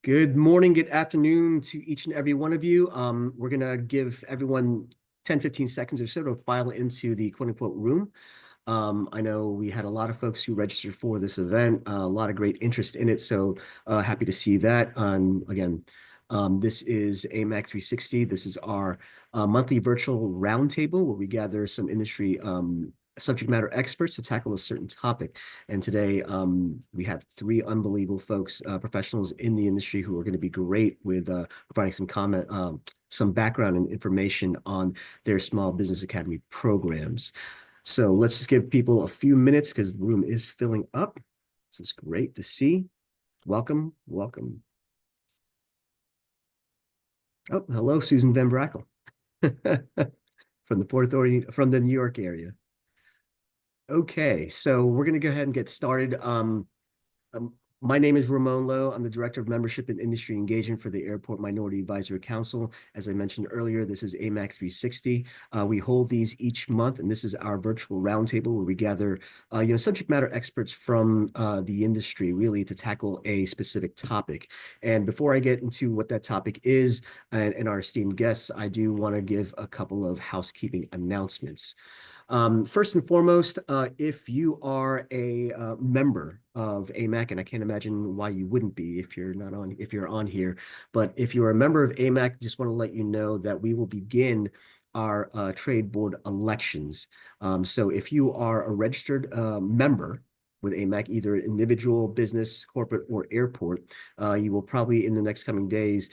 Good morning, good afternoon to each and every one of you. We're going to give everyone 10, 15 seconds or so to file into the quote unquote room. I know we had a lot of folks who registered for this event, a lot of great interest in it. So happy to see that. Again, this is AMAC 360. This is our monthly virtual roundtable where we gather some industry subject matter experts to tackle a certain topic. And today we have three unbelievable folks, professionals in the industry who are going to be great with providing some background and information on their Small Business Academy programs. So let's just give people a few minutes because the room is filling up. This is great to see. Welcome, welcome. Oh, hello, Susan Van Brackle from the Port Authority, from the New York area. Okay, so we're going to go ahead and get started. Um, my name is Ramon Lowe. I'm the Director of Membership and Industry Engagement for the Airport Minority Advisory Council. As I mentioned earlier, this is AMAC 360. We hold these each month, and this is our virtual roundtable where we gather, subject matter experts from the industry, really, to tackle a specific topic. And before I get into what that topic is and our esteemed guests, I do want to give a couple of housekeeping announcements. First and foremost, if you are a member of AMAC, and I can't imagine why you wouldn't be if you're on here, but if you're a member of AMAC, just want to let you know that we will begin our trade board elections. So if you are a registered member with AMAC, either individual, business, corporate, or airport, you will probably in the next coming days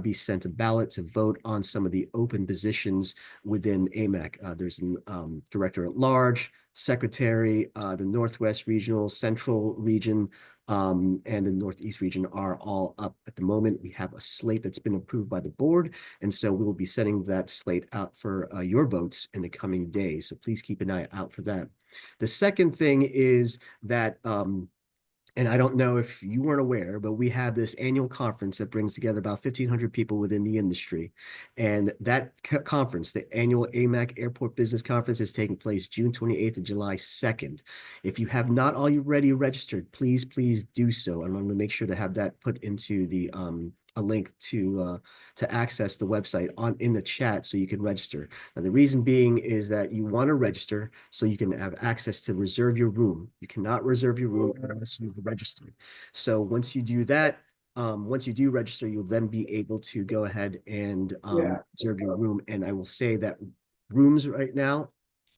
be sent a ballot to vote on some of the open positions within AMAC. There's a director at large, secretary, the Northwest Regional, Central Region, and the Northeast region are all up at the moment. We have a slate that's been approved by the board, and so we will be sending that slate out for your votes in the coming days. So please keep an eye out for that. The second thing is that and I don't know if you weren't aware, but we have this annual conference that brings together about 1,500 people within the industry. And that conference, the annual AMAC Airport Business Conference, is taking place June 28th and July 2nd. If you have not already registered, please do so. I'm going to make sure to have that put into the a link to access the website in the chat so you can register. Now, the reason being is that you want to register so you can have access to reserve your room. You cannot reserve your room unless you've registered. So once you do that, once you do register, you'll then be able to go ahead and reserve your room. And I will say that rooms right now,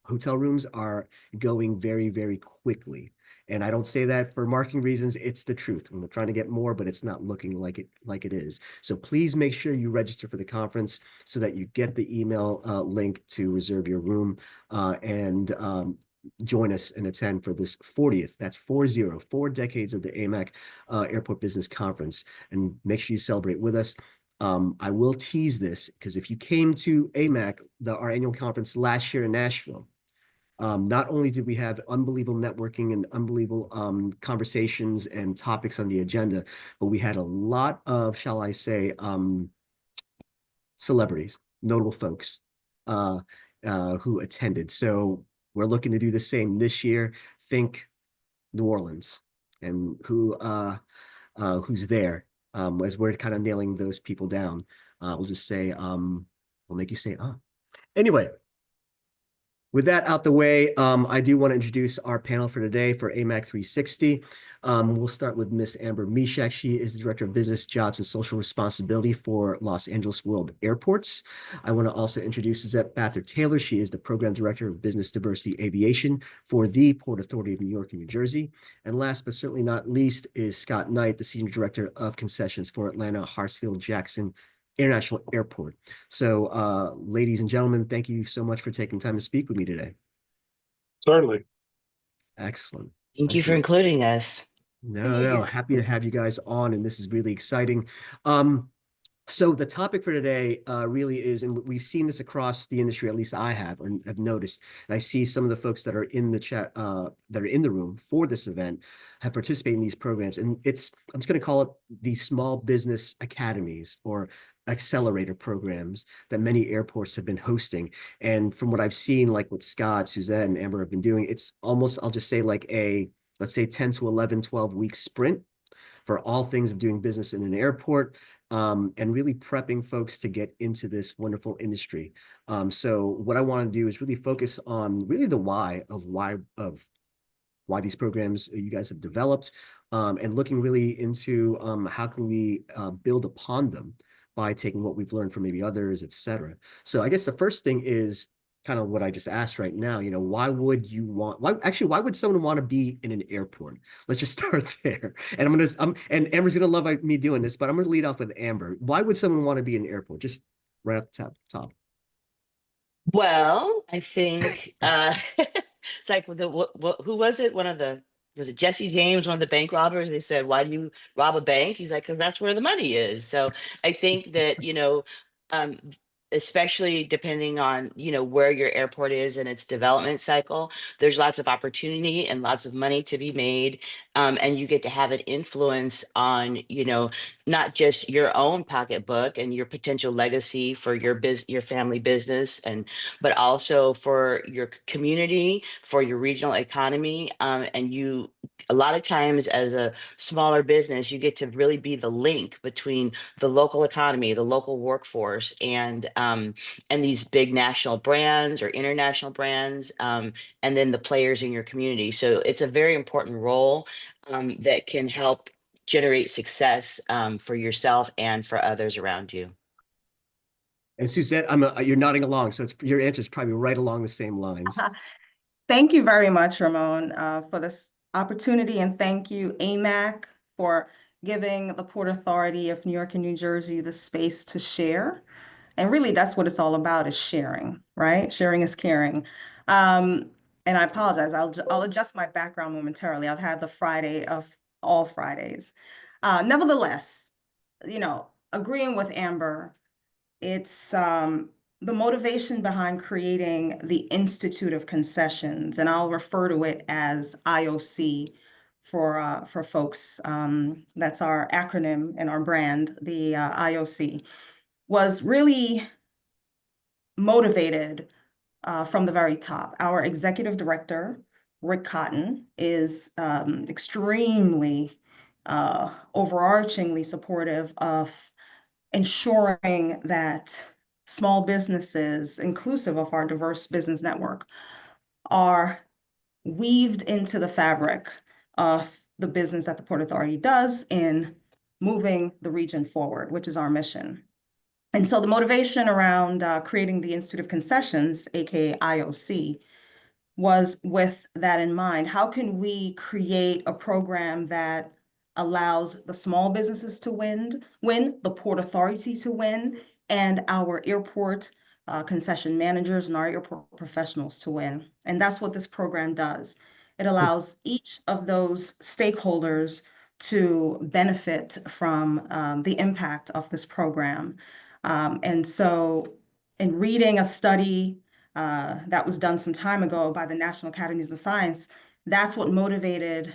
hotel rooms are going very, very quickly. And I don't say that for marketing reasons. It's the truth. We're trying to get more, but it's not looking like it is. So please make sure you register for the conference so that you get the email link to reserve your room and join us and attend for this 40th. That's 4 decades of the AMAC Airport Business Conference. And make sure you celebrate with us. I will tease this because if you came to AMAC, our annual conference last year in Nashville, not only did we have unbelievable networking and unbelievable conversations and topics on the agenda, but we had a lot of, shall I say, celebrities, notable folks who attended. So we're looking to do the same this year. Think New Orleans and who's there as we're kind of nailing those people down. We'll just say, we'll make you say, ah. Anyway, with that out the way, I do want to introduce our panel for today for AMAC 360. We'll start with Miss Amber Meshack. She is the Director of Business, Jobs, and Social Responsibility for Los Angeles World Airports. I want to also introduce Suzette Bathurst-Taylor. She is the Program Director of Business Diversity Aviation for the Port Authority of New York and New Jersey. And last but certainly not least is Scott Knight, the Senior Director of Concessions for Atlanta Hartsfield-Jackson International Airport. So, ladies and gentlemen, thank you so much for taking time to speak with me today. Certainly. Excellent. Thank you for including us. No, happy to have you guys on, and this is really exciting. So the topic for today really is, and we've seen this across the industry, at least I have, or have noticed, and I see some of the folks that are in the chat, that are in the room for this event, have participated in these programs. And I'm just going to call it the small business academies or accelerator programs that many airports have been hosting. And from what I've seen, like what Scott, Suzette, and Amber have been doing, it's almost, I'll just say like let's say 10 to 11, 12 week sprint for all things of doing business in an airport, and really prepping folks to get into this wonderful industry. So what I want to do is really focus on really the why of why these programs you guys have developed, and looking really into how can we build upon them by taking what we've learned from maybe others, et cetera. So I guess the first thing is kind of what I just asked right now. Why would you want, why would someone want to be in an airport? Let's just start there. And and Amber's gonna love me doing this, but I'm gonna lead off with Amber. Why would someone want to be in an airport? Just right off the top. Well, I think it's like who was it? Was it Jesse James, one of the bank robbers? They said, "Why do you rob a bank?" He's like, "Because that's where the money is." So I think that, um, especially depending on, where your airport is in its development cycle, there's lots of opportunity and lots of money to be made. And you get to have an influence on, not just your own pocketbook and your potential legacy for your family business, but also for your community, for your regional economy. And a lot of times as a smaller business, you get to really be the link between the local economy, the local workforce, and these big national brands or international brands, and then the players in your community. So it's a very important role that can help generate success for yourself and for others around you. And Suzette, you're nodding along, so your answer is probably right along the same lines. Thank you very much, Ramon, for this opportunity, and thank you, AMAC, for giving the Port Authority of New York and New Jersey the space to share. And really, that's what it's all about, is sharing, right? Sharing is caring. Um, and I apologize, I'll adjust my background momentarily. I've had the Friday of all Fridays. Nevertheless, agreeing with Amber, it's the motivation behind creating the Institute of Concessions, and I'll refer to it as IOC for folks. That's our acronym and our brand, the IOC, was really motivated from the very top. Our executive director, Rick Cotton, is extremely overarchingly supportive of ensuring that small businesses, inclusive of our diverse business network, are weaved into the fabric of the business that the Port Authority does in moving the region forward, which is our mission. And so the motivation around creating the Institute of Concessions, aka IOC, was with that in mind. How can we create a program that allows the small businesses to win, the Port Authority to win, and our airport concession managers and our airport professionals to win? And that's what this program does. It allows each of those stakeholders to benefit from the impact of this program. And so in reading a study that was done some time ago by the National Academies of Science, that's what motivated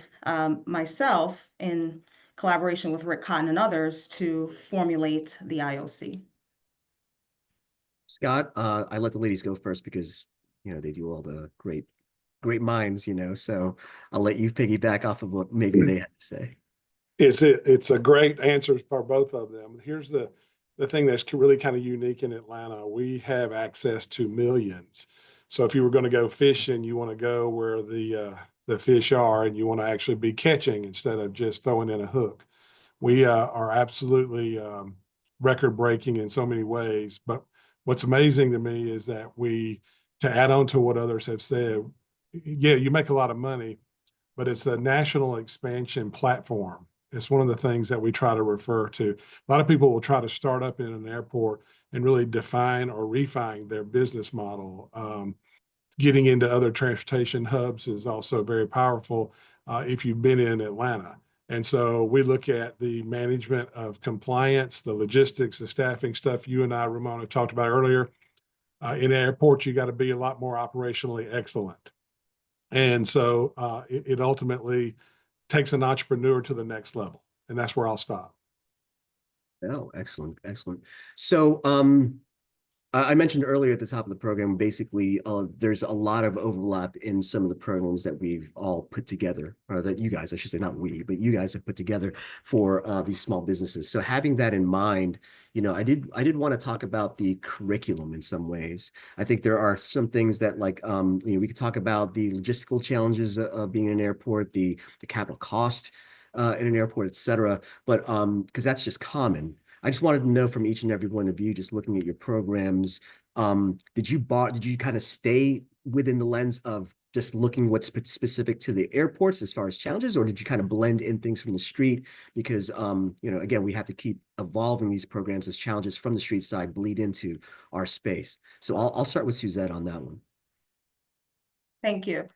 myself, in collaboration with Rick Cotton and others, to formulate the IOC. Scott, I let the ladies go first because they do all the great minds, so I'll let you piggyback off of what maybe they had to say. It's a great answer for both of them. Here's the thing that's really kind of unique in Atlanta. We have access to millions. So if you were going to go fishing, you want to go where the fish are, and you want to actually be catching instead of just throwing in a hook. We are absolutely record breaking in so many ways. But what's amazing to me is that to add on to what others have said, yeah, you make a lot of money, but it's a national expansion platform. It's one of the things that we try to refer to. A lot of people will try to start up in an airport and really define or refine their business model. Getting into other transportation hubs is also very powerful if you've been in Atlanta. And so we look at the management of compliance, the logistics, the staffing stuff you and I, Ramona, talked about earlier. In airports, you got to be a lot more operationally excellent. And so it ultimately takes an entrepreneur to the next level. And that's where I'll stop. Oh, excellent. So I mentioned earlier at the top of the program, basically, there's a lot of overlap in some of the programs that we've all put together, or that you guys, I should say, not we, but you guys have put together for these small businesses. So having that in mind, I did want to talk about the curriculum in some ways. I think there are some things that we could talk about the logistical challenges of being in an airport, the capital cost in an airport, et cetera. But because that's just common. I just wanted to know from each and every one of you, just looking at your programs, did you kind of stay within the lens of just looking what's specific to the airports as far as challenges, or did you kind of blend in things from the street? Because again, we have to keep evolving these programs as challenges from the street side bleed into our space. So I'll start with Suzette on that one. Thank you.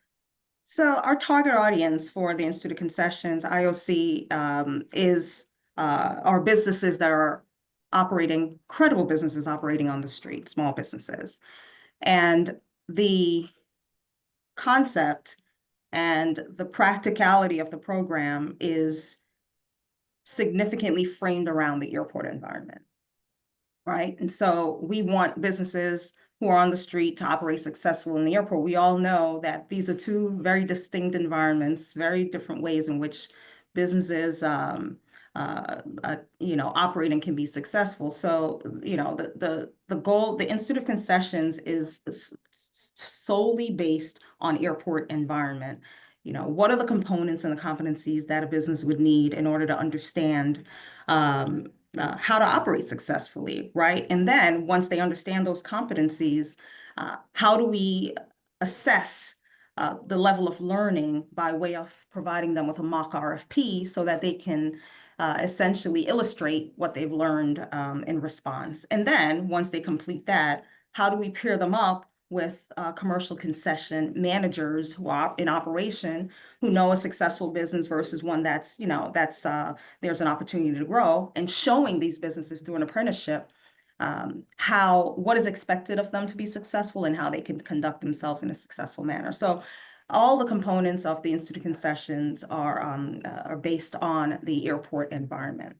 So our target audience for the Institute of Concessions, IOC, is are businesses that are operating, credible businesses operating on the street, small businesses. And the concept and the practicality of the program is significantly framed around the airport environment, right? And so we want businesses who are on the street to operate successful in the airport. We all know that these are two very distinct environments, very different ways in which businesses operating can be successful. So, the goal, the Institute of Concessions is solely based on airport environment. What are the components and the competencies that a business would need in order to understand how to operate successfully, right? And then once they understand those competencies, how do we assess the level of learning by way of providing them with a mock RFP so that they can essentially illustrate what they've learned in response. And then once they complete that, how do we pair them up with commercial concession managers who are in operation, who know a successful business versus one that's there's an opportunity to grow, and showing these businesses through an apprenticeship what is expected of them to be successful and how they can conduct themselves in a successful manner. So all the components of the Institute of Concessions are based on the airport environment.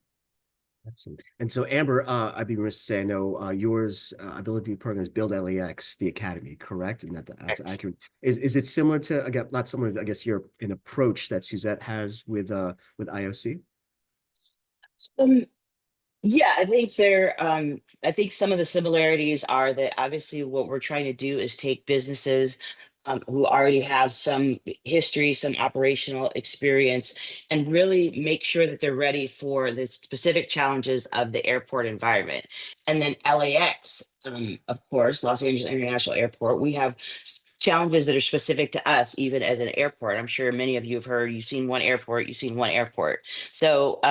Excellent. And so, Amber, I'd be remiss to say, I know yours, I believe your program is Build LAX, the Academy, correct? And that's accurate. Is it similar to, again, not similar, I guess, an approach that Suzette has with IOC? Yeah, I think some of the similarities are that obviously what we're trying to do is take businesses who already have some history, some operational experience, and really make sure that they're ready for the specific challenges of the airport environment. And then LAX, of course, Los Angeles International Airport, we have challenges that are specific to us, even as an airport. I'm sure many of you have heard, you've seen one airport, you've seen one airport. So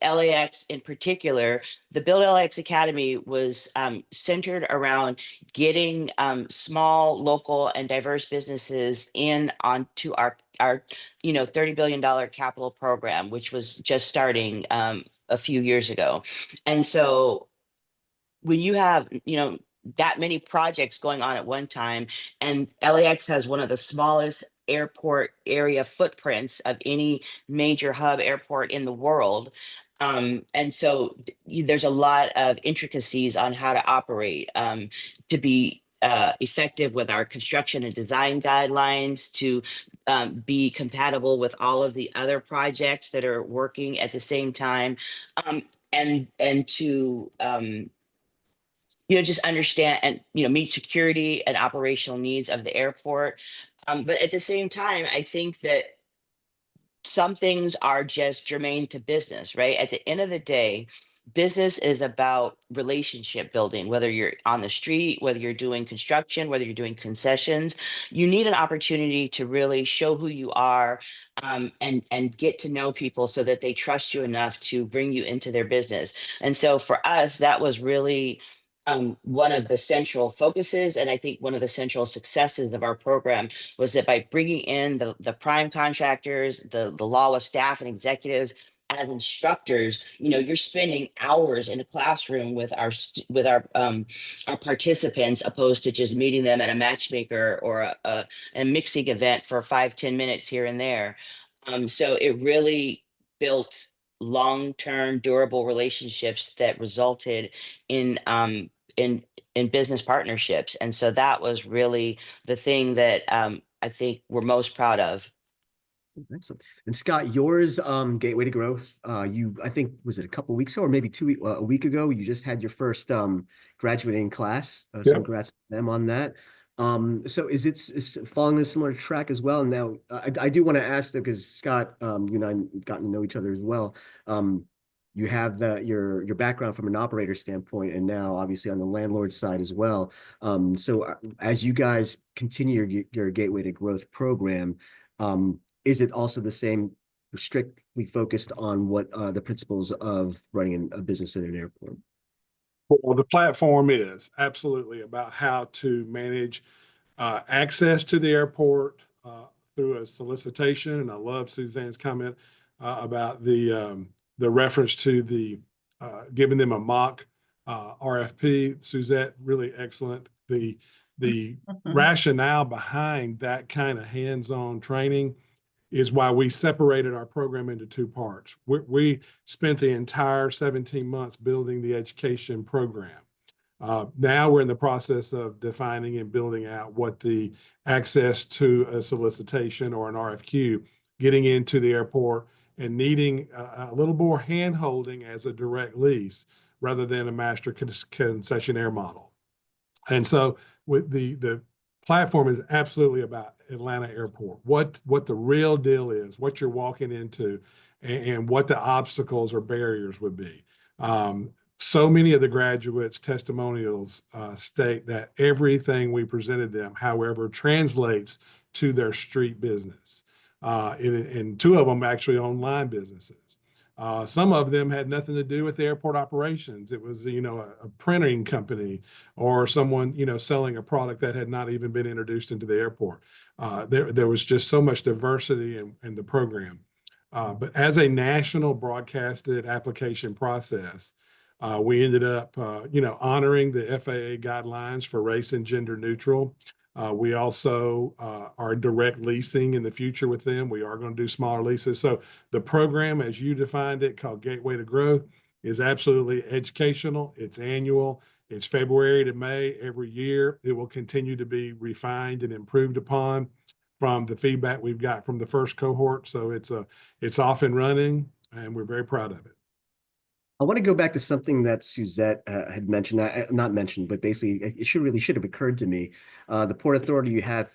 LAX in particular, the Build LAX Academy was centered around getting small, local, and diverse businesses in onto our $30 billion capital program, which was just starting a few years ago. And so when you have, that many projects going on at one time, and LAX has one of the smallest airport area footprints of any major hub airport in the world. And so there's a lot of intricacies on how to operate to be effective with our construction and design guidelines, to be compatible with all of the other projects that are working at the same time, and to just understand and meet security and operational needs of the airport. But at the same time, I think that some things are just germane to business, right? At the end of the day, business is about relationship building, whether you're on the street, whether you're doing construction, whether you're doing concessions. You need an opportunity to really show who you are, and get to know people so that they trust you enough to bring you into their business. And so for us, that was really one of the central focuses, and I think one of the central successes of our program was that by bringing in the prime contractors, the LAWA staff and executives as instructors, you're spending hours in a classroom with our participants, opposed to just meeting them at a matchmaker or a mixing event for 5-10 minutes here and there. So it really built long-term durable relationships that resulted in in business partnerships. And so that was really the thing that I think we're most proud of. Excellent. And Scott, yours, Gateway to Growth, I think, was it a couple weeks ago or maybe a week ago, you just had your first graduating class. So Yep. congrats to them on that. So is following a similar track as well? Now, I do want to ask though, because Scott, you and I have gotten to know each other as well. You have your background from an operator standpoint, and now obviously on the landlord side as well. So as you guys continue your Gateway to Growth program, is it also the same, strictly focused on what the principles of running a business in an airport? Well, the platform is absolutely about how to manage access to the airport through a solicitation. And I love Suzanne's comment about the reference to the giving them a mock RFP. Suzette, really excellent. The rationale behind that kind of hands-on training is why we separated our program into two parts. We spent the entire 17 months building the education program. Now we're in the process of defining and building out what the access to a solicitation or an RFQ, getting into the airport and needing a little more hand-holding as a direct lease rather than a master concessionaire model. And so with the platform is absolutely about Atlanta Airport, what the real deal is, what you're walking into, and what the obstacles or barriers would be. So many of the graduates' testimonials state that everything we presented them, however, translates to their street business. And two of them actually online businesses. Some of them had nothing to do with the airport operations. It was, a printing company or someone, selling a product that had not even been introduced into the airport. There was just so much diversity in the program. But as a national broadcasted application process, we ended up, honoring the FAA guidelines for race and gender neutral. We also are direct leasing in the future with them. We are going to do smaller leases. So the program, as you defined it, called Gateway to Growth, is absolutely educational. It's annual. It's February to May every year. It will continue to be refined and improved upon from the feedback we've got from the first cohort. So it's off and running, and we're very proud of it. I want to go back to something that Suzette had mentioned, not mentioned, but basically it should have occurred to me. The Port Authority, you have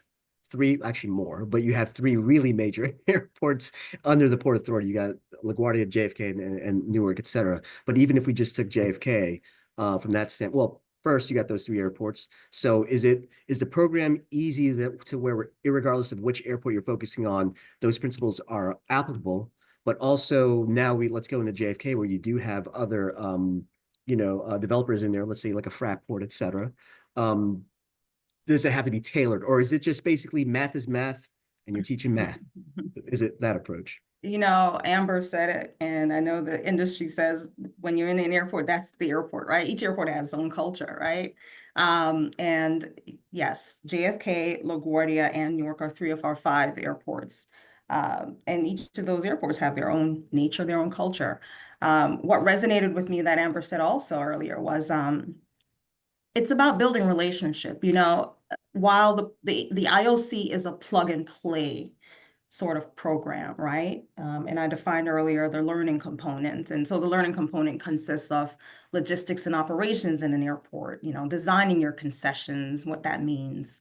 three, actually more, but you have three really major airports under the Port Authority. You got LaGuardia, JFK, and Newark, et cetera. But even if we just took JFK from that standpoint, well, first you got those three airports. So is the program easy to where, irregardless of which airport you're focusing on, those principles are applicable? But also now let's go into JFK where you do have other, developers in there, let's say like a Fraport, et cetera. Does it have to be tailored, or is it just basically math is math and you're teaching math? Is it that approach? Amber said it, and I know the industry says when you're in an airport, that's the airport, right? Each airport has its own culture, right? And yes, JFK, LaGuardia, and Newark are 3 of our 5 airports. And each of those airports have their own nature, their own culture. What resonated with me that Amber said also earlier was it's about building relationship. While the IOC is a plug and play sort of program, right? And I defined earlier the learning component. And so the learning component consists of logistics and operations in an airport, designing your concessions, what that means,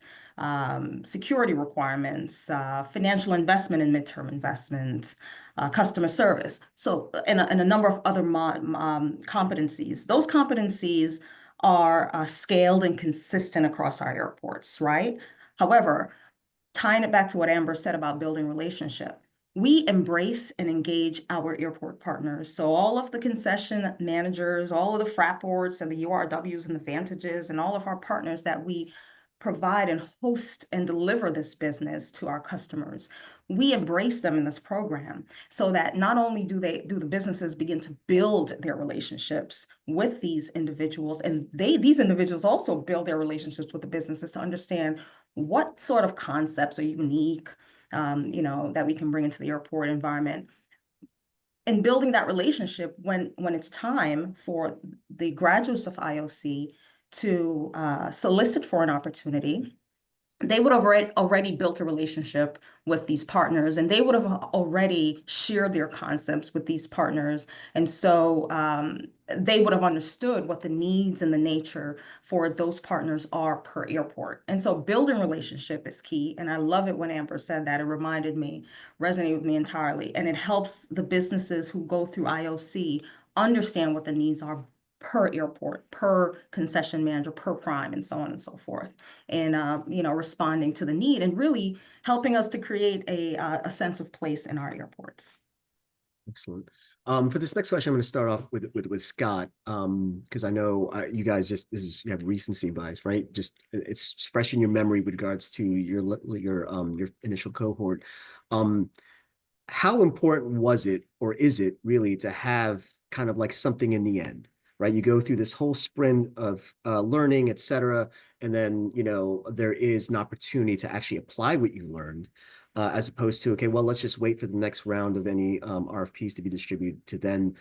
security requirements, financial investment and midterm investment, customer service. So, and a number of other competencies. Those competencies are scaled and consistent across our airports, right? However, tying it back to what Amber said about building relationship, we embrace and engage our airport partners. So all of the concession managers, all of the Fraports and the URWs and the Vantages and all of our partners that we provide and host and deliver this business to our customers, we embrace them in this program so that not only do the businesses begin to build their relationships with these individuals, and these individuals also build their relationships with the businesses to understand what sort of concepts are unique, that we can bring into the airport environment. And building that relationship when it's time for the graduates of IOC to solicit for an opportunity, they would have already built a relationship with these partners, and they would have already shared their concepts with these partners. And so they would have understood what the needs and the nature for those partners are per airport. And so building relationship is key. And I love it when Amber said that. It resonated with me entirely. And it helps the businesses who go through IOC understand what the needs are per airport, per concession manager, per prime, and so on and so forth. And, responding to the need and really helping us to create a sense of place in our airports. Excellent. For this next question, I'm going to start off with Scott, because I know you guys you have recency bias, right? Just it's fresh in your memory with regards to your initial cohort. How important was it, or is it really, to have kind of like something in the end, right? You go through this whole sprint of learning, et cetera, and then, there is an opportunity to actually apply what you learned, as opposed to, okay, well, let's just wait for the next round of any RFPs to be distributed to then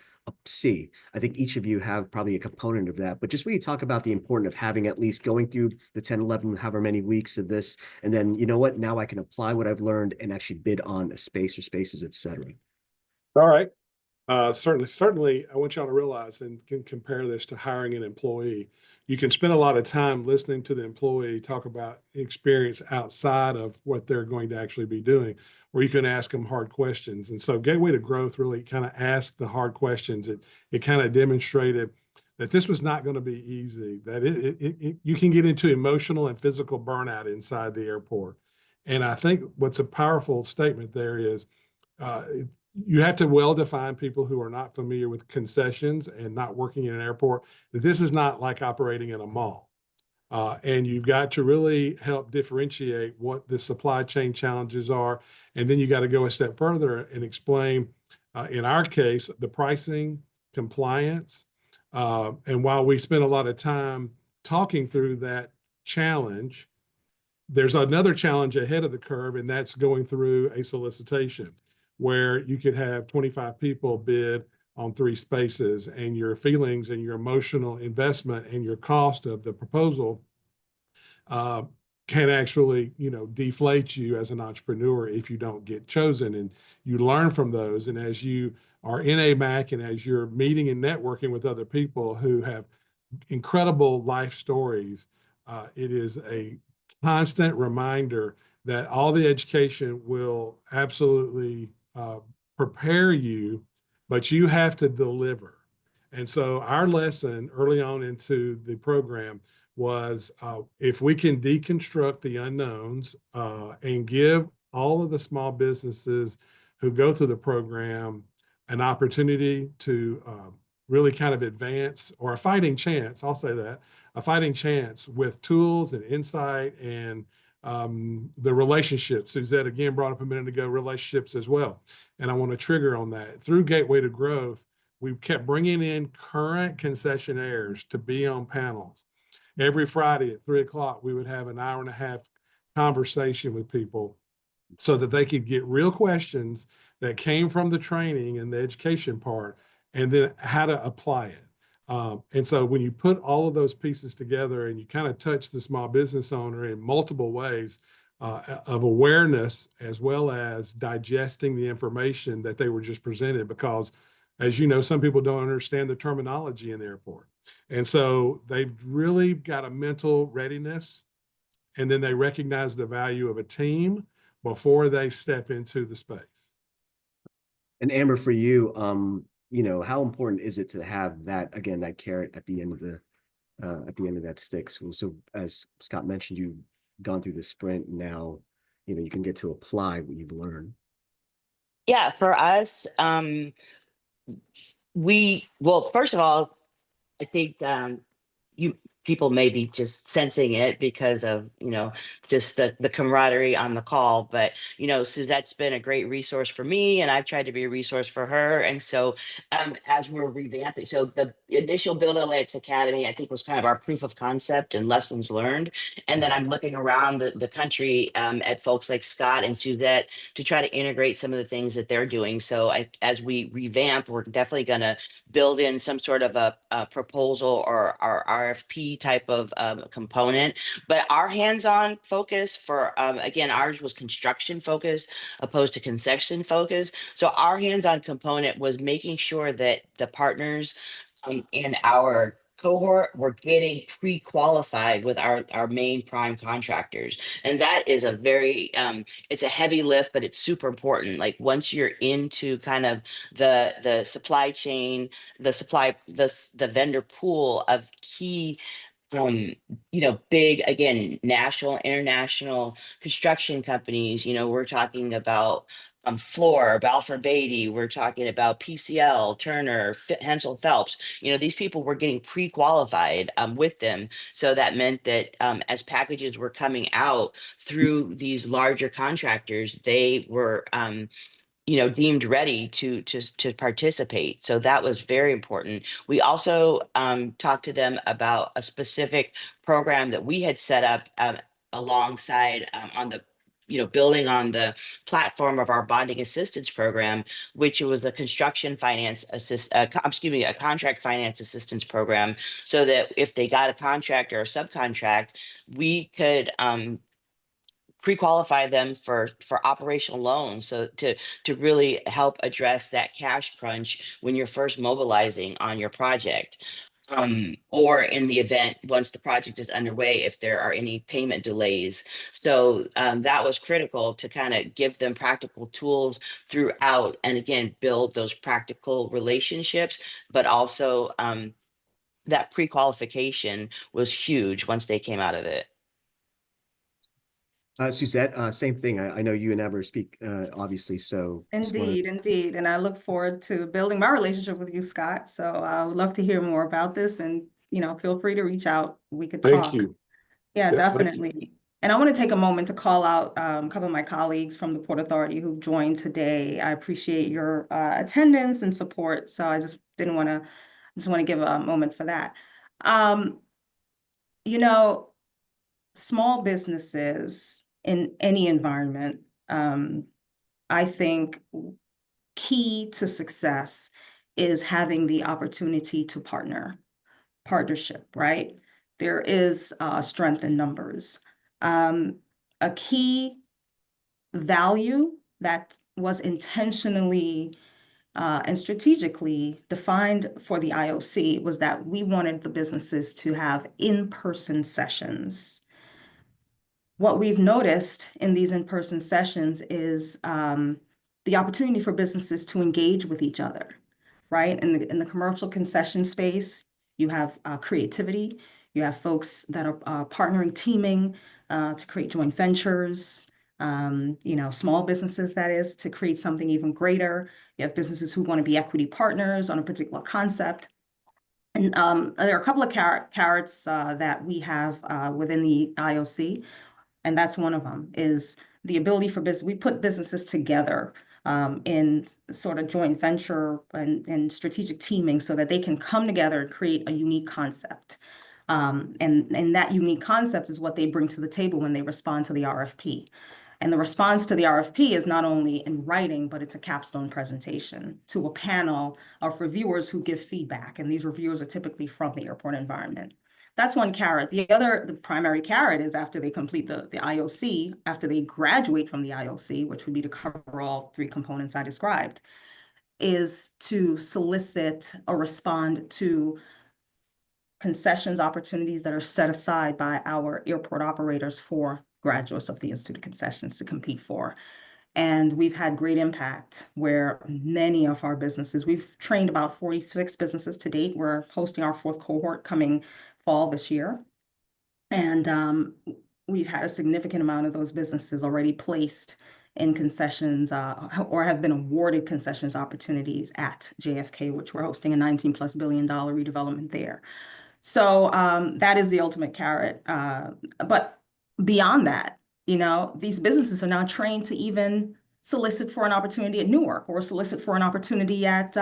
see. I think each of you have probably a component of that, but just really talk about the importance of having at least going through the 10, 11, however many weeks of this, and then, you know what, now I can apply what I've learned and actually bid on a space or spaces, et cetera. All right. Certainly, I want y'all to realize and can compare this to hiring an employee. You can spend a lot of time listening to the employee talk about experience outside of what they're going to actually be doing, or you can ask them hard questions. And so Gateway to Growth really kind of asked the hard questions. It kind of demonstrated that this was not going to be easy, that you can get into emotional and physical burnout inside the airport. And I think what's a powerful statement there is, you have to well-define people who are not familiar with concessions and not working in an airport, that this is not like operating in a mall. And you've got to really help differentiate what the supply chain challenges are. And then you got to go a step further and explain, in our case, the pricing, compliance. And while we spend a lot of time talking through that challenge, there's another challenge ahead of the curve, and that's going through a solicitation, where you could have 25 people bid on 3 spaces, and your feelings and your emotional investment and your cost of the proposal can actually, deflate you as an entrepreneur if you don't get chosen. And you learn from those. And as you are in AMAC and as you're meeting and networking with other people who have incredible life stories, it is a constant reminder that all the education will absolutely prepare you, but you have to deliver. And so our lesson early on into the program was, if we can deconstruct the unknowns and give all of the small businesses who go through the program an opportunity to really kind of advance, or a fighting chance, I'll say that, a fighting chance with tools and insight and the relationships. Suzette again brought up a minute ago, relationships as well. And I want to trigger on that. Through Gateway to Growth, we kept bringing in current concessionaires to be on panels. Every Friday at 3 o'clock, we would have an hour and a half conversation with people so that they could get real questions that came from the training and the education part, and then how to apply it. And so when you put all of those pieces together and you kind of touch the small business owner in multiple ways of awareness, as well as digesting the information that they were just presented, because as you know, some people don't understand the terminology in the airport. And so they've really got a mental readiness, and then they recognize the value of a team before they step into the space. And Amber, for you, how important is it to have that, again, that carrot at the end of that stick? So as Scott mentioned, you've gone through the sprint, and now, you can get to apply what you've learned. Yeah, for us, first of all, I think people may be just sensing it because of, just the camaraderie on the call. But, Suzette's been a great resource for me, and I've tried to be a resource for her. And so as we're revamping, so the initial Build LAX Academy, I think, was kind of our proof of concept and lessons learned. And then I'm looking around the country at folks like Scott and Suzette to try to integrate some of the things that they're doing. So as we revamp, we're definitely going to build in some sort of a proposal or RFP key type of component. But our hands-on focus for, again, ours was construction focused opposed to concession focused. So our hands-on component was making sure that the partners in our cohort were getting pre-qualified with our main prime contractors. And that is a very, it's a heavy lift, but it's super important. Like once you're into kind of the supply chain, the vendor pool of key big, again, national, international construction companies, we're talking about Fluor, Balfour Beatty, we're talking about PCL, Turner, Hensel Phelps. These people were getting pre-qualified with them. So that meant that as packages were coming out through these larger contractors, they were deemed ready to participate. So that was very important. We also talked to them about a specific program that we had set up alongside on the building on the platform of our bonding assistance program, which was a construction finance a contract finance assistance program, so that if they got a contract or a subcontract, we could pre-qualify them for operational loans, so to really help address that cash crunch when you're first mobilizing on your project, or in the event once the project is underway, if there are any payment delays. So that was critical to kind of give them practical tools throughout, and again build those practical relationships, but also that pre-qualification was huge once they came out of it. Suzette, same thing. I know you and Amber speak, obviously, so. Indeed. And I look forward to building my relationship with you, Scott. So I would love to hear more about this, and, feel free to reach out. We could talk. Thank you. Yeah, Yeah, definitely. And I want to take a moment to call out a couple of my colleagues from the Port Authority who've joined today. I appreciate your attendance and support. So I just want to give a moment for that. You know, small businesses in any environment, I think key to success is having the opportunity to partnership, right? There is strength in numbers. A key value that was intentionally and strategically defined for the IOC was that we wanted the businesses to have in-person sessions. What we've noticed in these in-person sessions is the opportunity for businesses to engage with each other, right? In the commercial concession space, you have creativity. You have folks that are partnering, teaming to create joint ventures, small businesses, that is, to create something even greater. You have businesses who want to be equity partners on a particular concept. And there are a couple of carrots that we have within the IOC. And that's one of them, is the ability for business. We put businesses together in sort of joint venture and strategic teaming so that they can come together and create a unique concept. And that unique concept is what they bring to the table when they respond to the RFP. And the response to the RFP is not only in writing, but it's a capstone presentation to a panel of reviewers who give feedback. And these reviewers are typically from the airport environment. That's one carrot. The primary carrot is after they complete the IOC, after they graduate from the IOC, which would be to cover all three components I described, is to solicit or respond to concessions opportunities that are set aside by our airport operators for graduates of the Institute of Concessions to compete for. And we've had great impact where many of our businesses, we've trained about 46 businesses to date. We're hosting our 4th cohort coming fall this year. And we've had a significant amount of those businesses already placed in concessions or have been awarded concessions opportunities at JFK, which we're hosting a $19+ billion redevelopment there. So that is the ultimate carrot. But beyond that, these businesses are now trained to even solicit for an opportunity at Newark or solicit for an opportunity at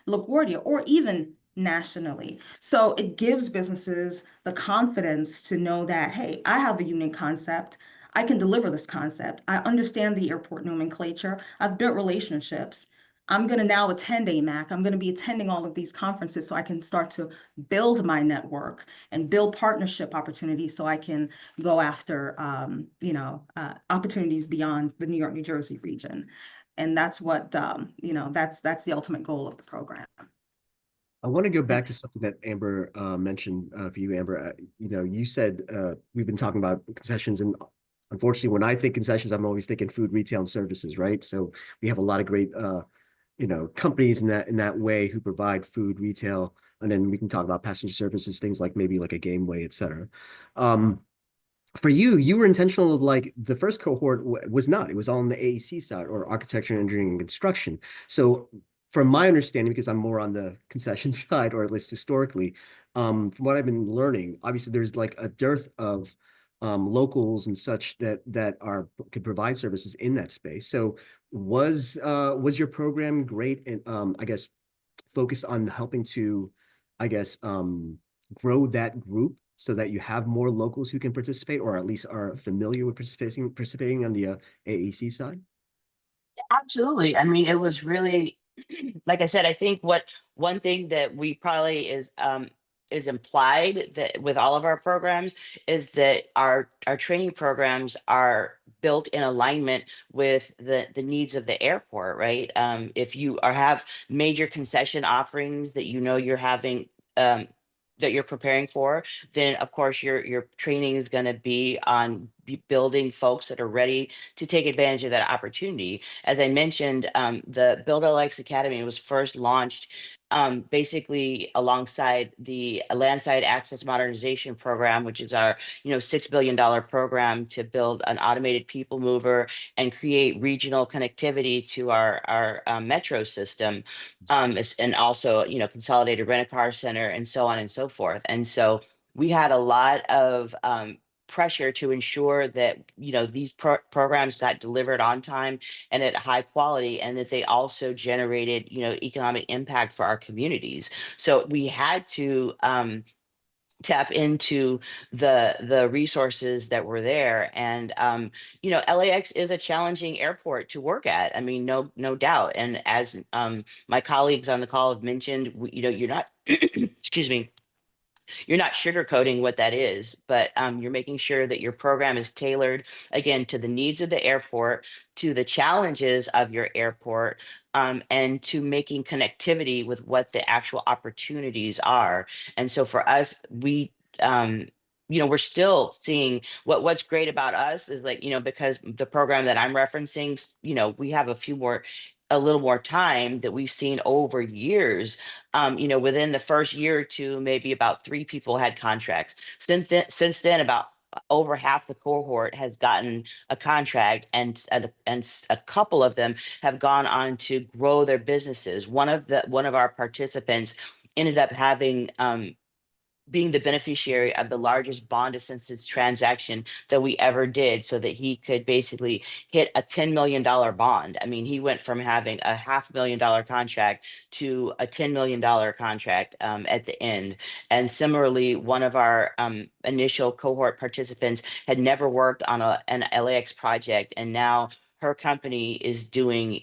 LaGuardia or even nationally. So it gives businesses the confidence to know that, hey, I have a unique concept. I can deliver this concept. I understand the airport nomenclature. I've built relationships. I'm going to now attend AMAC. I'm going to be attending all of these conferences so I can start to build my network and build partnership opportunities so I can go after, opportunities beyond the New York, New Jersey region. And that's what, that's the ultimate goal of the program. I want to go back to something that Amber mentioned for you, Amber. You said we've been talking about concessions, and unfortunately, when I think concessions, I'm always thinking food, retail, and services, right? So we have a lot of great companies in that way who provide food, retail, and then we can talk about passenger services, things like maybe like a Gameway, et cetera. For you, you were intentional of like the first cohort was not. It was all on the AEC side or architecture, engineering, and construction. So from my understanding, because I'm more on the concession side, or at least historically, from what I've been learning, obviously there's like a dearth of locals and such that could provide services in that space. So was your program great and I guess focused on helping to, I guess, grow that group so that you have more locals who can participate or at least are familiar with participating on the AEC side? Absolutely. I mean, it was really, like I said, I think one thing that we probably is implied that with all of our programs is that our training programs are built in alignment with the needs of the airport, right? If you have major concession offerings that you know you're having that you're preparing for, then of course your training is going to be on building folks that are ready to take advantage of that opportunity. As I mentioned, the Build LX Academy was first launched basically alongside the Landside Access Modernization Program, which is our $6 billion program to build an automated people mover and create regional connectivity to our metro system, and also consolidated rent-a-car center and so on and so forth. And so we had a lot of pressure to ensure that these programs got delivered on time and at high quality, and that they also generated economic impact for our communities. So we had to tap into the resources that were there. And LAX is a challenging airport to work at. I mean, no doubt. And as my colleagues on the call have mentioned, you're not excuse me, you're not sugarcoating what that is, but you're making sure that your program is tailored, again, to the needs of the airport, to the challenges of your airport, and to making connectivity with what the actual opportunities are. And so for us, we're still seeing what's great about us is like, because the program that I'm referencing, we have a little more time that we've seen over years. Within the first year or two, maybe about 3 people had contracts. Since then, about over half the cohort has gotten a contract, and a couple of them have gone on to grow their businesses. One of our participants ended up having being the beneficiary of the largest bond assistance transaction that we ever did, so that he could basically hit a $10 million bond. I mean, he went from having a $500,000 contract to a $10 million contract at the end. And similarly, one of our initial cohort participants had never worked on an LAX project, and now her company is doing,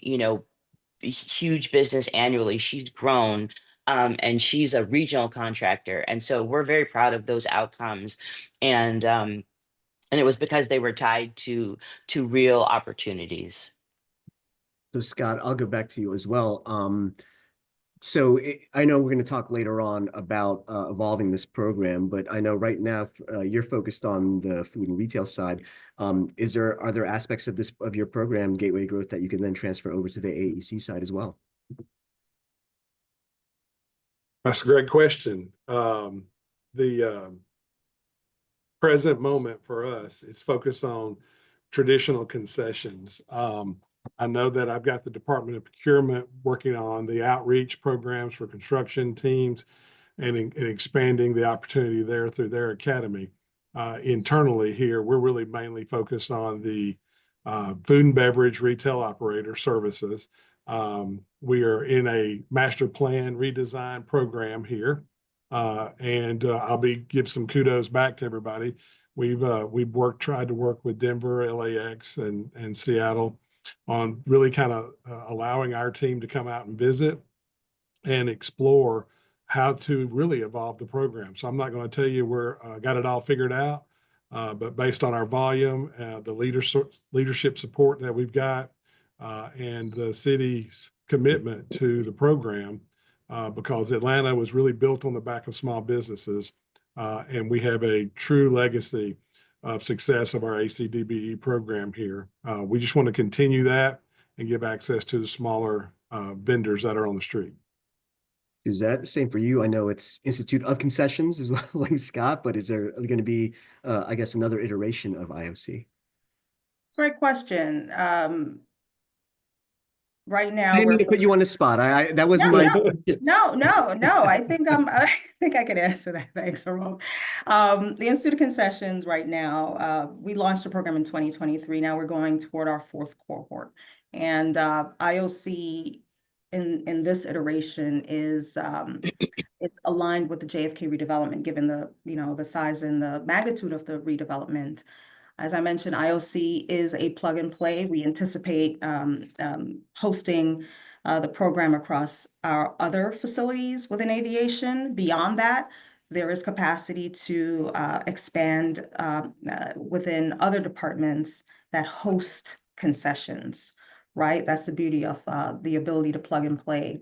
huge business annually. She's grown, and she's a regional contractor. And so we're very proud of those outcomes. And it was because they were tied to real opportunities. So Scott, I'll go back to you as well. I know we're going to talk later on about evolving this program, but I know right now you're focused on the food and retail side. Are there aspects of your program, Gateway Growth, that you can then transfer over to the AEC side as well? That's a great question. The present moment for us is focused on traditional concessions. I know that I've got the Department of Procurement working on the outreach programs for construction teams and expanding the opportunity there through their academy. Internally here, we're really mainly focused on the food and beverage retail operator services. We are in a master plan redesign program here. And I'll give some kudos back to everybody. We've tried to work with Denver, LAX, and Seattle on really kind of allowing our team to come out and visit and explore how to really evolve the program. So I'm not going to tell you we're got it all figured out, but based on our volume, the leadership support that we've got, and the city's commitment to the program, because Atlanta was really built on the back of small businesses, and we have a true legacy of success of our ACDBE program here. We just want to continue that and give access to the smaller vendors that are on the street. Is that same for you? I know it's Institute of Concessions as well, like Scott, but is there going to be, I guess, another iteration of IOC? Great question. Right I now, didn't we're mean to put you on the spot. That wasn't No, my. no. I think I think I can answer that. Thanks, Ramon. The Institute of Concessions right now, we launched the program in 2023. Now we're going toward our fourth cohort, and IOC in this iteration is it's aligned with the JFK redevelopment, given the size and the magnitude of the redevelopment. As I mentioned, IOC is a plug and play. We anticipate hosting the program across our other facilities within aviation. Beyond that, there is capacity to expand within other departments that host concessions, right? That's the beauty of the ability to plug and play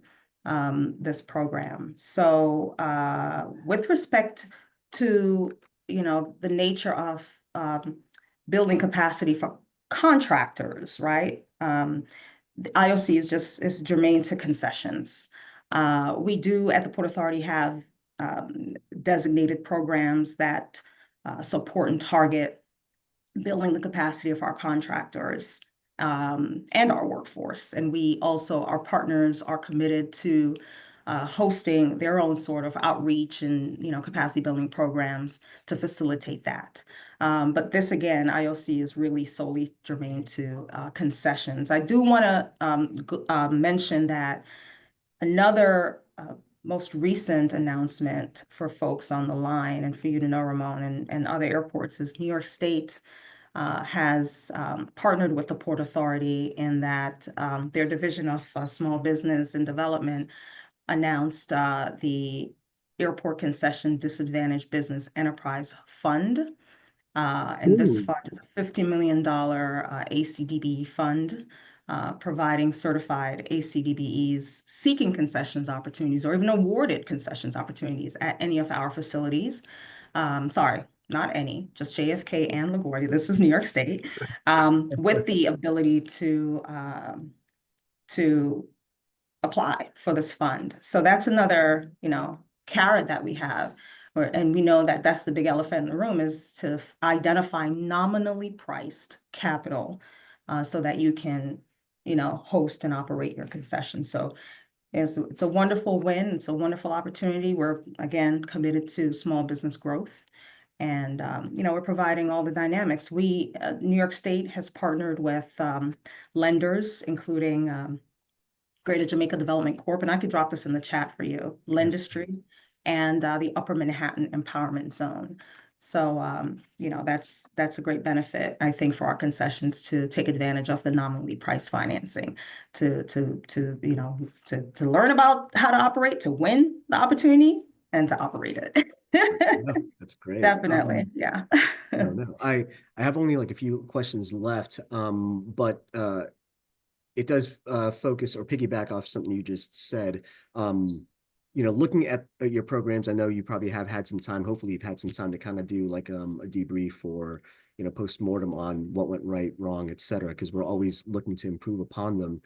this program. So with respect to, the nature of building capacity for contractors, right? The IOC is germane to concessions. We do at the Port Authority have designated programs that support and target building the capacity of our contractors and our workforce. And we also, our partners are committed to hosting their own sort of outreach and, capacity building programs to facilitate that. But this, again, IOC is really solely germane to concessions. I do want to mention that another most recent announcement for folks on the line and for you to know, Ramon, and other airports is New York State has partnered with the Port Authority in that their Division of Small Business and Development announced the Airport Concession Disadvantaged Business Enterprise Fund. And this fund is a $50 million ACDBE fund, providing certified ACDBEs seeking concessions opportunities or even awarded concessions opportunities at any of our facilities. Sorry, not any, just JFK and LaGuardia. This is New York State, with the ability to apply for this fund. So that's another, carrot that we have. And we know that that's the big elephant in the room, is to identify nominally priced capital so that you can, host and operate your concession. So it's a wonderful win. It's a wonderful opportunity. We're, again, committed to small business growth. And, we're providing all the dynamics. New York State has partnered with lenders, including Greater Jamaica Development Corp. And I could drop this in the chat for you, Lendistry, and the Upper Manhattan Empowerment Zone. So, that's a great benefit, I think, for our concessions to take advantage of the nominally priced financing, to learn about how to operate, to win the opportunity, and to operate it. Yeah, that's great. Definitely, yeah. No, I have only like a few questions left, but it does focus or piggyback off something you just said. Looking at your programs, I know you probably have had some time. Hopefully, you've had some time to kind of do like a debrief or post-mortem on what went right, wrong, et cetera, because we're always looking to improve upon them.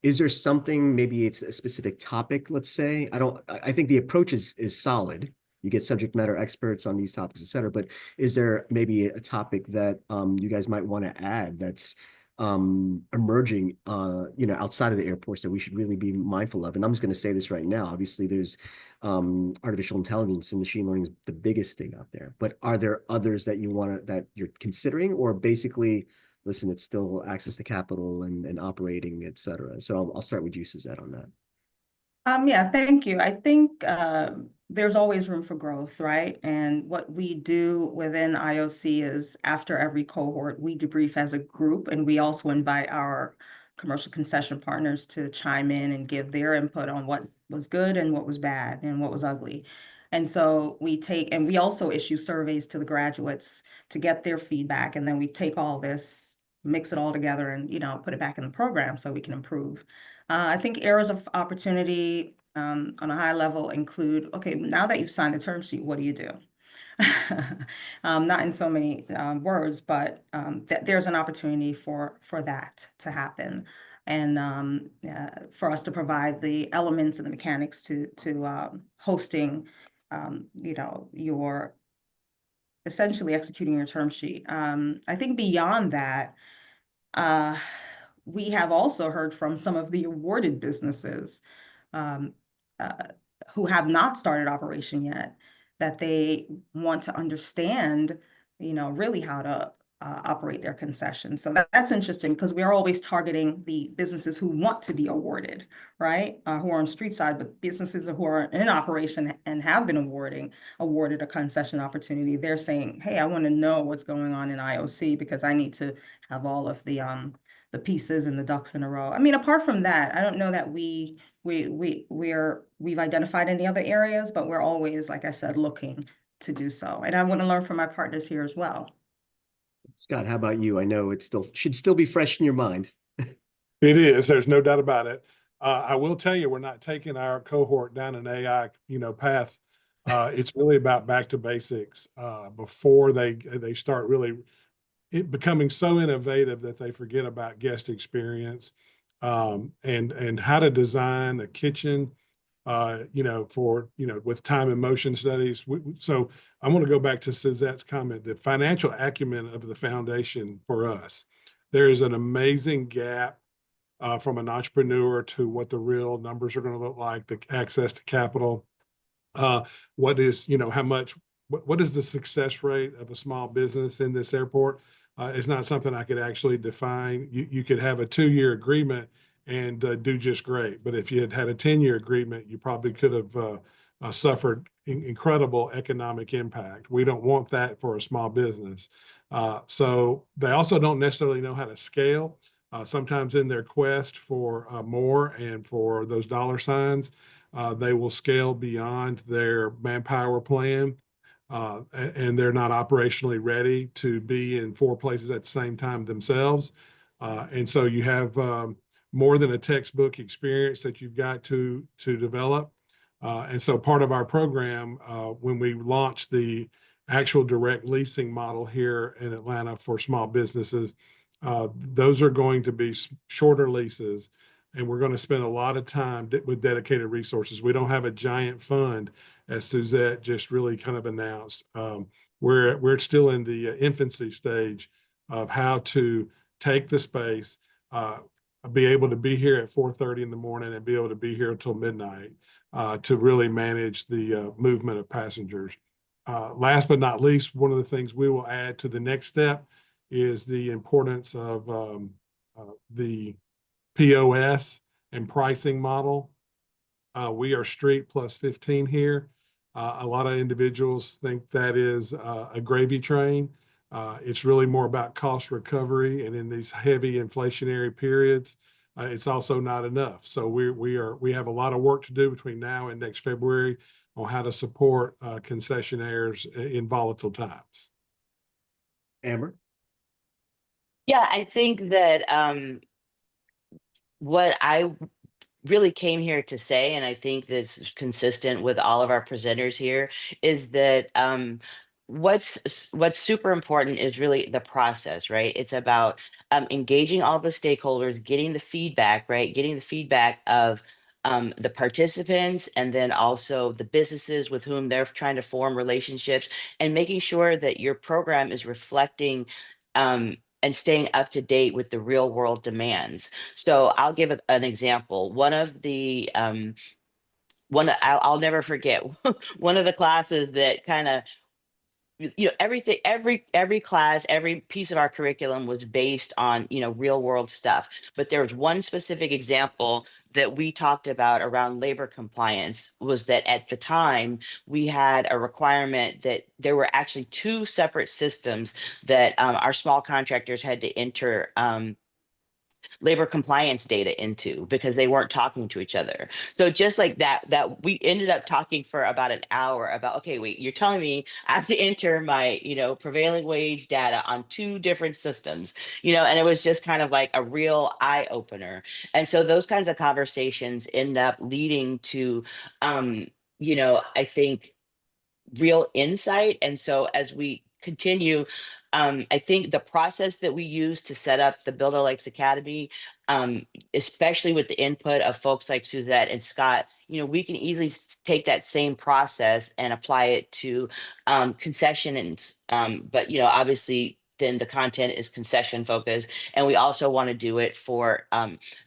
Is there something, maybe it's a specific topic, let's say? I think the approach is solid. You get subject matter experts on these topics, et cetera, but is there maybe a topic that you guys might want to add that's emerging, outside of the airports that we should really be mindful of? And I'm just going to say this right now. Obviously, there's artificial intelligence and machine learning is the biggest thing out there. But are there others that that you're considering, or basically, listen, it's still access to capital and operating, et cetera? So I'll start with you, Suzette, on that. Yeah, thank you. I think there's always room for growth, right? And what we do within IOC is after every cohort, we debrief as a group, and we also invite our commercial concession partners to chime in and give their input on what was good and what was bad and what was ugly. And so we take, and we also issue surveys to the graduates to get their feedback. And then we take all this, mix it all together and, put it back in the program so we can improve. I think areas of opportunity on a high level include, okay, now that you've signed the term sheet, what do you do? Not in so many words, but there's an opportunity for that to happen. And for us to provide the elements and the mechanics to hosting, your essentially executing your term sheet. I think beyond that, we have also heard from some of the awarded businesses um, uh, who have not started operation yet, that they want to understand, really how to operate their concessions. So that's interesting because we are always targeting the businesses who want to be awarded, right? Who are on street side, but businesses who are in operation and have been awarded a concession opportunity. They're saying, hey, I want to know what's going on in IOC because I need to have all of the pieces and the ducks in a row. I mean, apart from that, I don't know that we've identified any other areas, but we're always, like I said, looking to do so. And I want to learn from my partners here as well. Scott, how about you? I know it should still be fresh in your mind. It is. There's no doubt about it. I will tell you, we're not taking our cohort down an AI, path. It's really about back to basics before they start really becoming so innovative that they forget about guest experience and how to design a kitchen. With time and motion studies. So I want to go back to Suzette's comment, the financial acumen of the foundation for us. There is an amazing gap from an entrepreneur to what the real numbers are going to look like, the access to capital. What is the success rate of a small business in this airport? It's not something I could actually define. You could have a 2-year agreement and do just great. But if you had a 10-year agreement, you probably could have suffered incredible economic impact. We don't want that for a small business. So they also don't necessarily know how to scale. Sometimes in their quest for more and for those dollar signs, they will scale beyond their manpower plan. And they're not operationally ready to be in 4 places at the same time themselves. And so you have more than a textbook experience that you've got to develop. And so part of our program, when we launched the actual direct leasing model here in Atlanta for small businesses, those are going to be shorter leases. And we're going to spend a lot of time with dedicated resources. We don't have a giant fund, as Suzette just really kind of announced. We're still in the infancy stage of how to take the space, be able to be here at 4:30 in the morning and be able to be here until midnight to really manage the movement of passengers. Last but not least, one of the things we will add to the next step is the importance of the POS and pricing model. We are street plus 15 here. A lot of individuals think that is a gravy train. It's really more about cost recovery, and in these heavy inflationary periods, it's also not enough. So we have a lot of work to do between now and next February on how to support concessionaires in volatile times. Amber? Yeah, I think that what I really came here to say, and I think that's consistent with all of our presenters here, is that what's super important is really the process, right? It's about engaging all the stakeholders, getting the feedback, right? Getting the feedback of the participants and then also the businesses with whom they're trying to form relationships, and making sure that your program is reflecting and staying up to date with the real world demands. So I'll give an example. One of the I'll never forget one of the classes that kind of everything, every class, every piece of our curriculum was based on, real world stuff. But there was one specific example that we talked about around labor compliance, was that at the time we had a requirement that there were actually two separate systems that our small contractors had to enter labor compliance data into, because they weren't talking to each other. So just like that we ended up talking for about an hour about, okay, wait, you're telling me I have to enter my, prevailing wage data on two different systems, and it was just kind of like a real eye opener. And so those kinds of conversations end up leading to, I think, real insight. And so as we continue, I think the process that we use to set up the Builder Lakes Academy, especially with the input of folks like Suzette and Scott, we can easily take that same process and apply it to concessions. But obviously then the content is concession focused, and we also want to do it for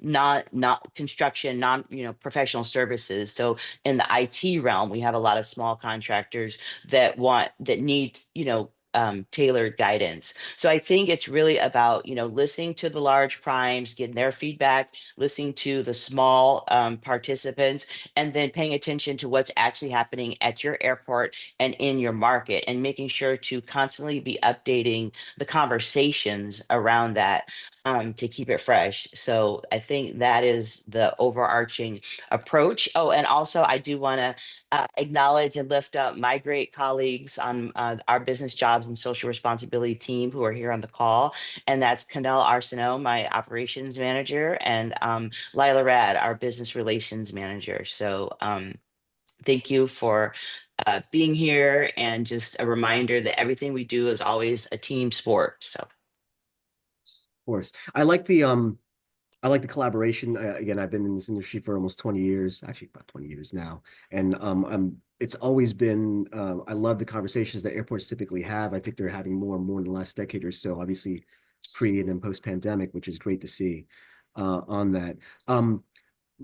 not construction, non professional services. So in the IT realm, we have a lot of small contractors that need, tailored guidance. So I think it's really about, listening to the large primes, getting their feedback, listening to the small participants, and then paying attention to what's actually happening at your airport and in your market, and making sure to constantly be updating the conversations around that, to keep it fresh. So I think that is the overarching approach. Oh, and also I do want to acknowledge and lift up my great colleagues on our business jobs and social responsibility team who are here on the call. And that's Cannell Arsenault, my operations manager, and Lila Rad, our business relations manager. So thank you for being here, and just a reminder that everything we do is always a team sport. So. Of course. I like the collaboration. Again, I've been in this industry for almost 20 years, actually about 20 years now. And it's always been, I love the conversations that airports typically have. I think they're having more and more in the last decade or so, obviously pre and then post-pandemic, which is great to see on that.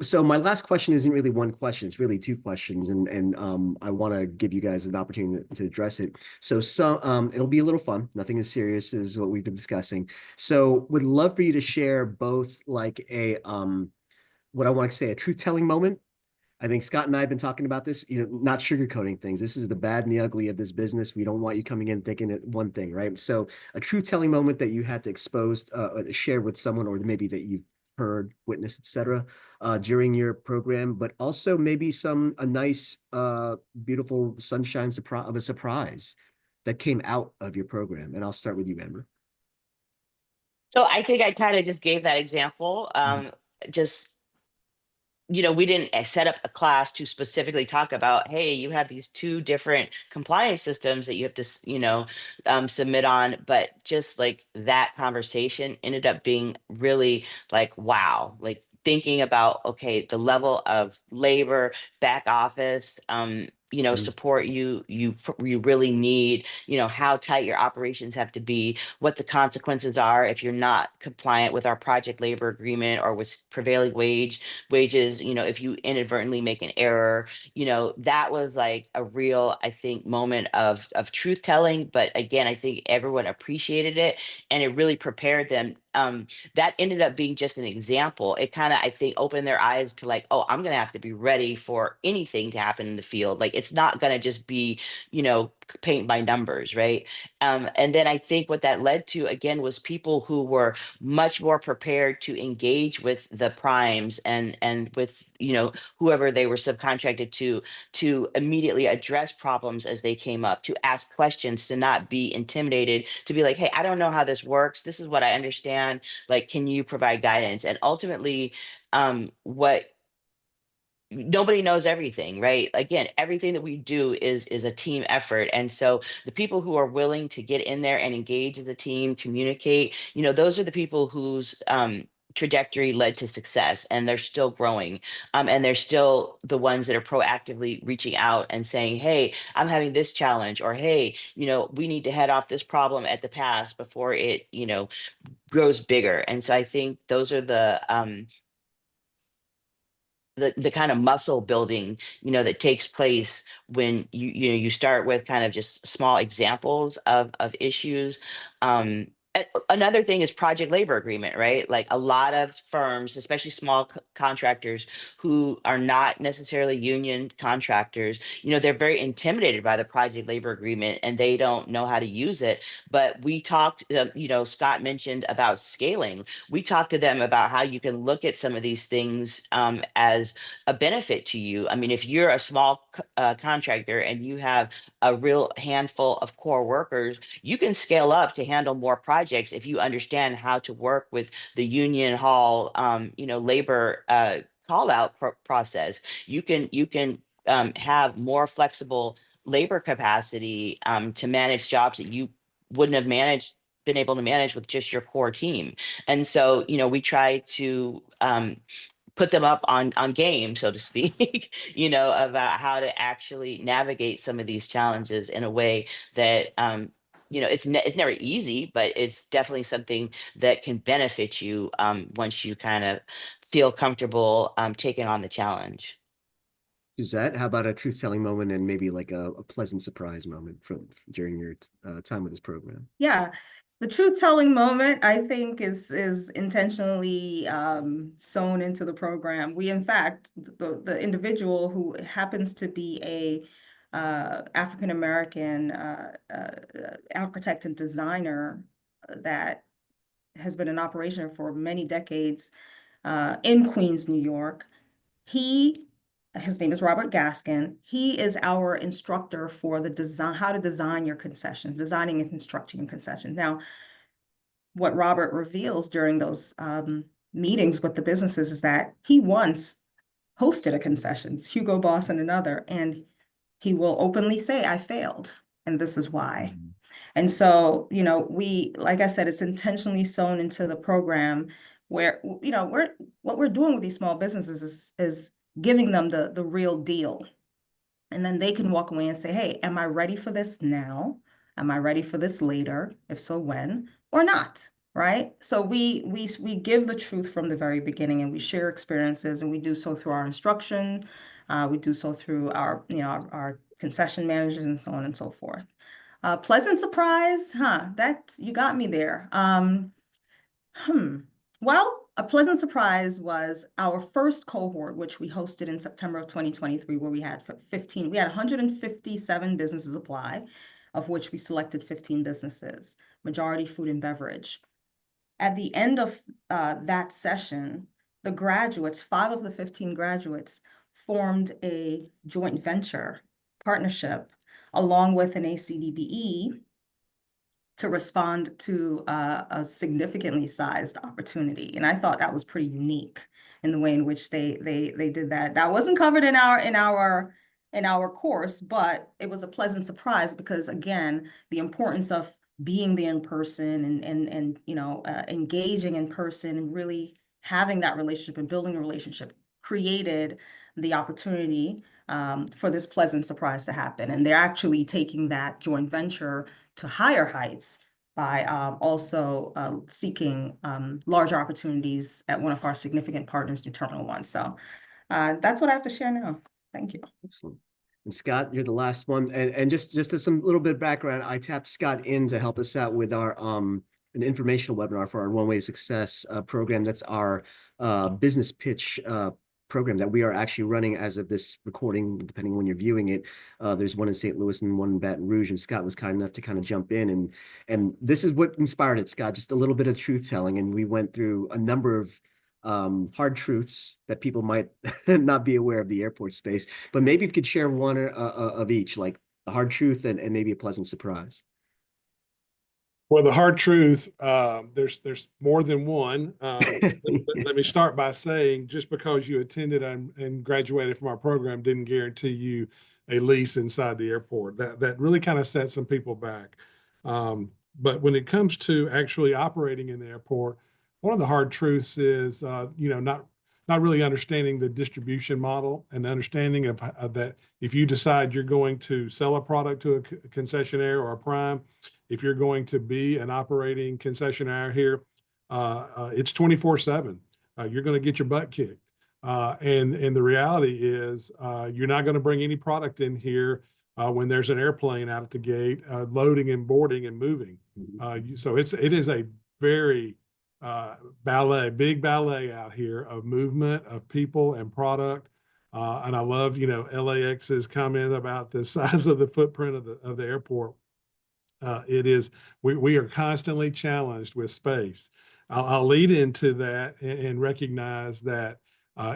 So my last question isn't really one question, it's really two questions, and I want to give you guys an opportunity to address it. So it'll be a little fun, nothing as serious as what we've been discussing. So would love for you to share both like a what I want to say, a truth-telling moment. I think Scott and I have been talking about this, not sugarcoating things. This is the bad and the ugly of this business. We don't want you coming in thinking it one thing, right? So a truth-telling moment that you had to share with someone, or maybe that you've heard, witnessed, etc., during your program, but also maybe a nice, beautiful sunshine surprise that came out of your program. And I'll start with you, Amber. So I think I kind of just gave that example. Just, we didn't set up a class to specifically talk about, hey, you have these two different compliance systems that you have to, submit on. But just like that conversation ended up being really like, wow, like thinking about, okay, the level of labor, back office, support you really need, how tight your operations have to be, what the consequences are if you're not compliant with our project labor agreement or with prevailing wages, if you inadvertently make an error, that was like a real, I think, moment of truth telling. But again, I think everyone appreciated it, and it really prepared them. That ended up being just an example. It kind of, I think, opened their eyes to like, oh, I'm going to have to be ready for anything to happen in the field. Like, it's not going to just be, paint by numbers, right? And then I think what that led to, again, was people who were much more prepared to engage with the primes and with, whoever they were subcontracted to immediately address problems as they came up, to ask questions, to not be intimidated, to be like, hey, I don't know how this works. This is what I understand. Like, can you provide guidance? And ultimately, what nobody knows everything, right? Again, everything that we do is a team effort. And so the people who are willing to get in there and engage as a team, communicate, those are the people whose trajectory led to success, and they're still growing. And they're still the ones that are proactively reaching out and saying, hey, I'm having this challenge, or hey, we need to head off this problem at the pass before it, grows bigger. And so I think those are the the kind of muscle building, that takes place when you start with kind of just small examples of issues. Another thing is project labor agreement, right? Like a lot of firms, especially small contractors who are not necessarily union contractors, they're very intimidated by the project labor agreement and they don't know how to use it. But we talked, Scott mentioned about scaling. We talked to them about how you can look at some of these things as a benefit to you. I mean, if you're a small contractor and you have a real handful of core workers, you can scale up to handle more projects if you understand how to work with the union hall, labor call out process. You can have more flexible labor capacity to manage jobs that you wouldn't have been able to manage with just your core team. And so, we try to put them up on game, so to speak, about how to actually navigate some of these challenges in a way that it's never easy, but it's definitely something that can benefit you once you kind of feel comfortable taking on the challenge. Suzette, how about a truth-telling moment and maybe like a pleasant surprise moment from during your time with this program? Yeah, the truth-telling moment, I think, is intentionally sewn into the program. We, in fact, the individual who happens to be a African American architect and designer that has been in operation for many decades in Queens, New York. His name is Robert Gaskin. He is our instructor for the design, how to design your concessions, designing and constructing your concessions. Now, what Robert reveals during those meetings with the businesses is that he once hosted a concessions, Hugo Boss and another, and he will openly say, I failed, and this is why. And so, like I said, it's intentionally sewn into the program where, what we're doing with these small businesses is giving them the real deal. And then they can walk away and say, hey, am I ready for this now? Am I ready for this later? If so, when or not? Right. So we give the truth from the very beginning, and we share experiences, and we do so through our instruction. We do so through our concession managers and so on and so forth. Pleasant surprise, that you got me there. Well, a pleasant surprise was our first cohort, which we hosted in September of 2023, where we had 157 businesses apply, of which we selected 15 businesses, majority food and beverage. At the end of that session, the graduates, 5 of the 15 graduates, formed a joint venture partnership along with an ACDBE to respond to a significantly sized opportunity. And I thought that was pretty unique in the way in which they did that. That wasn't covered in our course, but it was a pleasant surprise because, again, the importance of being there in person and engaging in person and really having that relationship and building a relationship created the opportunity for this pleasant surprise to happen. And they're actually taking that joint venture to higher heights by also seeking larger opportunities at one of our significant partners, New Terminal One. So that's what I have to share now. Thank you. Excellent. And Scott, you're the last one. And just as some little bit of background, I tapped Scott in to help us out with our an informational webinar for our One Way to Success program. That's our business pitch program that we are actually running as of this recording, depending on when you're viewing it. There's one in St. Louis and one in Baton Rouge, and Scott was kind enough to kind of jump in. And this is what inspired it, Scott, just a little bit of truth telling. And we went through a number of hard truths that people might not be aware of the airport space, but maybe if you could share one of each, like the hard truth and maybe a pleasant surprise. Well, the hard truth, there's more than one. Let me start by saying, just because you attended and graduated from our program didn't guarantee you a lease inside the airport. That really kind of set some people back. But when it comes to actually operating in the airport, one of the hard truths is, not really understanding the distribution model and understanding of that. If you decide you're going to sell a product to a concessionaire or a prime, if you're going to be an operating concessionaire here, it's 24/7. You're going to get your butt kicked. And the reality is you're not going to bring any product in here when there's an airplane out at the gate, loading and boarding and moving. So it is a very big ballet out here of movement of people and product. And I love, LAX's comment about the size of the footprint of the airport. We are constantly challenged with space. I'll lead into that and recognize that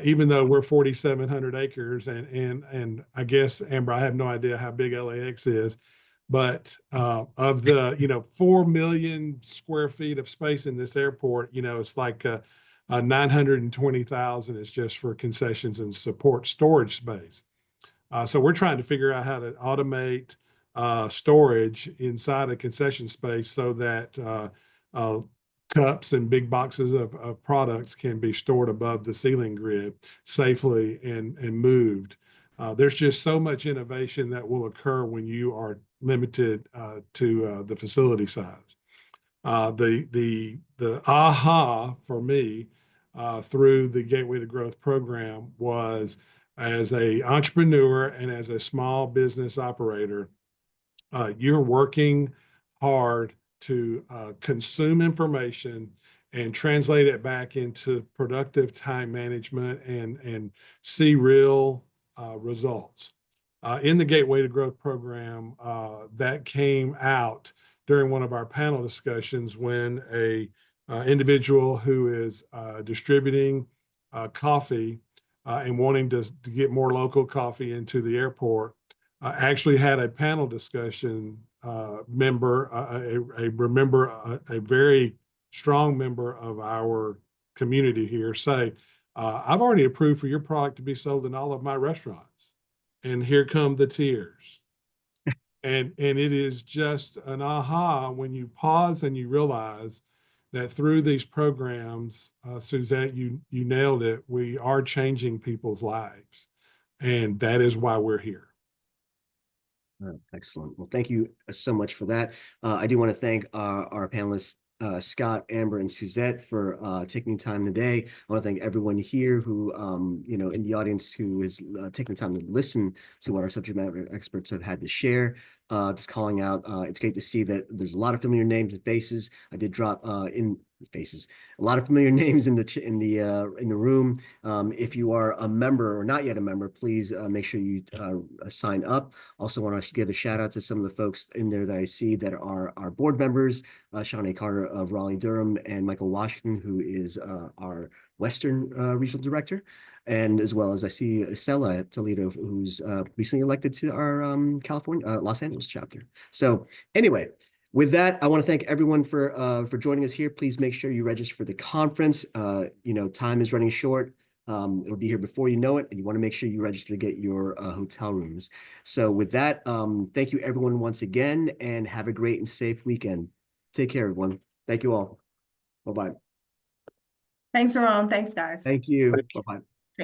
even though we're 4,700 acres, and I guess, Amber, I have no idea how big LAX is, but of the 4 million square feet of space in this airport, it's like 920,000 is just for concessions and support storage space. So we're trying to figure out how to automate storage inside a concession space so that cups and big boxes of products can be stored above the ceiling grid safely and moved. There's just so much innovation that will occur when you are limited to the facility size. The aha for me through the Gateway to Growth program was, as an entrepreneur and as a small business operator, you're working hard to consume information and translate it back into productive time management and see real results. In the Gateway to Growth program, that came out during one of our panel discussions when a individual who is distributing coffee and wanting to get more local coffee into the airport actually had a panel discussion member, a very strong member of our community here say, I've already approved for your product to be sold in all of my restaurants. And here come the tears. And it is just an aha when you pause and you realize that through these programs, Suzette, you nailed it. We are changing people's lives. And that is why we're here. Excellent. Well, thank you so much for that. I do want to thank our panelists, Scott, Amber, and Suzette for taking time today. I want to thank everyone here who, in the audience who is taking time to listen to what our subject matter experts have had to share. Just calling out, it's great to see that there's a lot of familiar names and faces. I did drop in faces, a lot of familiar names in the room. If you are a member or not yet a member, please make sure you sign up. Also want to give a shout out to some of the folks in there that I see that are our board members, Sean A. Carter of Raleigh-Durham and Michael Washington, who is our Western Regional Director. And as well as I see Estella Toledo, who's recently elected to our Los Angeles chapter. So anyway, with that, I want to thank everyone for joining us here. Please make sure you register for the conference. Time is running short. It'll be here before you know it, and you want to make sure you register to get your hotel rooms. So with that, thank you everyone once again, and have a great and safe weekend. Take care, everyone. Thank you all. Bye-bye. Thanks, Ron. Thanks, guys. Thank you. Bye-bye.